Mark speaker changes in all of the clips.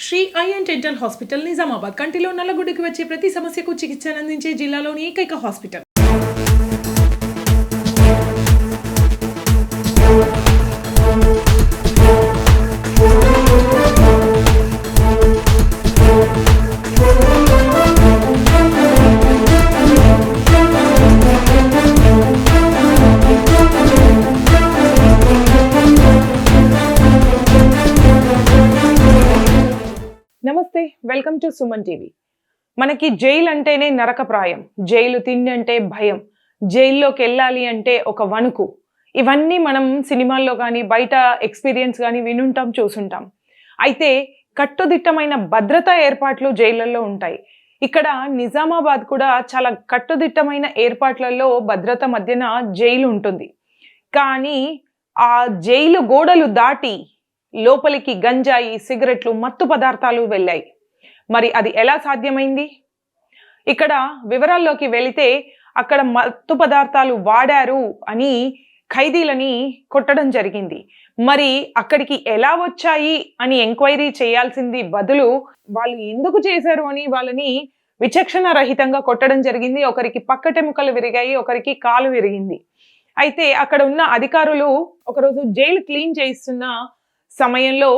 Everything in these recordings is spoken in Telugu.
Speaker 1: Shri in dental hospital Nizamabad కంటిలో నల్లగుడ్డుకి వచ్చే ప్రతి సమస్యకు చికిత్సను అందించే జిల్లాలోని ఏకైక హాస్పిటల్. నమస్తే, వెల్కమ్ టు సుమన్ టీవీ. మనకి జైలు అంటేనే నరకప్రాయం, జైలు తిండి అంటే భయం, జైల్లోకి వెళ్ళాలి అంటే ఒక వణుకు. ఇవన్నీ మనం సినిమాల్లో కానీ బయట ఎక్స్పీరియన్స్ కానీ వినుంటాం, చూసుంటాం. అయితే కట్టుదిట్టమైన భద్రతా ఏర్పాట్లు జైళ్ళల్లో ఉంటాయి. ఇక్కడ నిజామాబాద్ కూడా చాలా కట్టుదిట్టమైన ఏర్పాట్లలో భద్రత మధ్యన జైలు ఉంటుంది. కానీ ఆ జైలు గోడలు దాటి లోపలికి గంజాయి, సిగరెట్లు, మత్తు పదార్థాలు వెళ్ళాయి. మరి అది ఎలా సాధ్యమైంది? ఇక్కడ వివరాల్లోకి వెళితే అక్కడ మత్తు పదార్థాలు వాడారు అని ఖైదీలని కొట్టడం జరిగింది. మరి అక్కడికి ఎలా వచ్చాయి అని ఎంక్వైరీ చేయాల్సింది బదులు వాళ్ళు ఎందుకు చేశారు అని వాళ్ళని విచక్షణ రహితంగా కొట్టడం జరిగింది. ఒకరికి పక్కటెముకలు విరిగాయి, ఒకరికి కాలు విరిగింది. అయితే అక్కడ ఉన్న అధికారులు ఒకరోజు జైలు క్లీన్ చేయిస్తున్న సమయంలో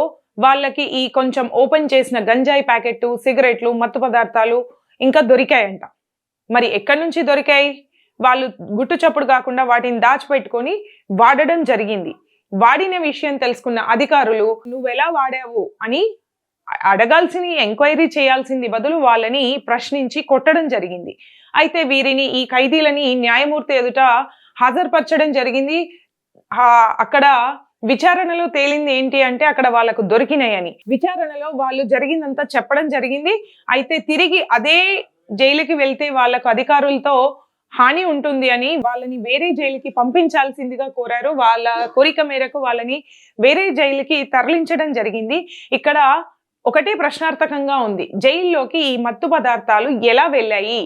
Speaker 1: వాళ్ళకి ఈ కొంచెం ఓపెన్ చేసిన గంజాయి ప్యాకెట్, సిగరెట్లు, మత్తు పదార్థాలు ఇంకా దొరికాయంట. మరి ఎక్కడి నుంచి దొరికాయి? వాళ్ళు గుట్టు చప్పుడు కాకుండా వాటిని దాచిపెట్టుకొని వాడడం జరిగింది. వాడిన విషయం తెలుసుకున్న అధికారులు నువ్వెలా వాడావు అని అడగాల్సింది, ఎంక్వైరీ చేయాల్సింది బదులు వాళ్ళని ప్రశ్నించి కొట్టడం జరిగింది. అయితే వీరిని, ఈ ఖైదీలని న్యాయమూర్తి ఎదుట హాజరుపరచడం జరిగింది. అక్కడ విచారణలో తేలింది ఏంటి అంటే అక్కడ వాళ్ళకు దొరికినాయని. విచారణలో వాళ్ళు జరిగిందంతా చెప్పడం జరిగింది. అయితే తిరిగి అదే జైలుకి వెళ్తే వాళ్ళకు అధికారులతో హాని ఉంటుంది అని వాళ్ళని వేరే జైలుకి పంపించాల్సిందిగా కోరారు. వాళ్ళ కోరిక మేరకు వాళ్ళని వేరే జైలుకి తరలించడం జరిగింది. ఇక్కడ ఒకటే ప్రశ్నార్థకంగా ఉంది, జైల్లోకి ఈ మత్తు పదార్థాలు ఎలా వెళ్ళాయి,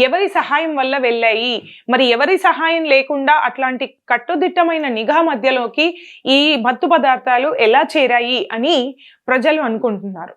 Speaker 1: ఎవరి సహాయం వల్ల వెళ్ళాయి, మరి ఎవరి సహాయం లేకుండా అట్లాంటి కట్టుదిట్టమైన నిఘా మధ్యలోకి ఈ మత్తు పదార్థాలు ఎలా చేరాయి అని ప్రజలు అనుకుంటున్నారు.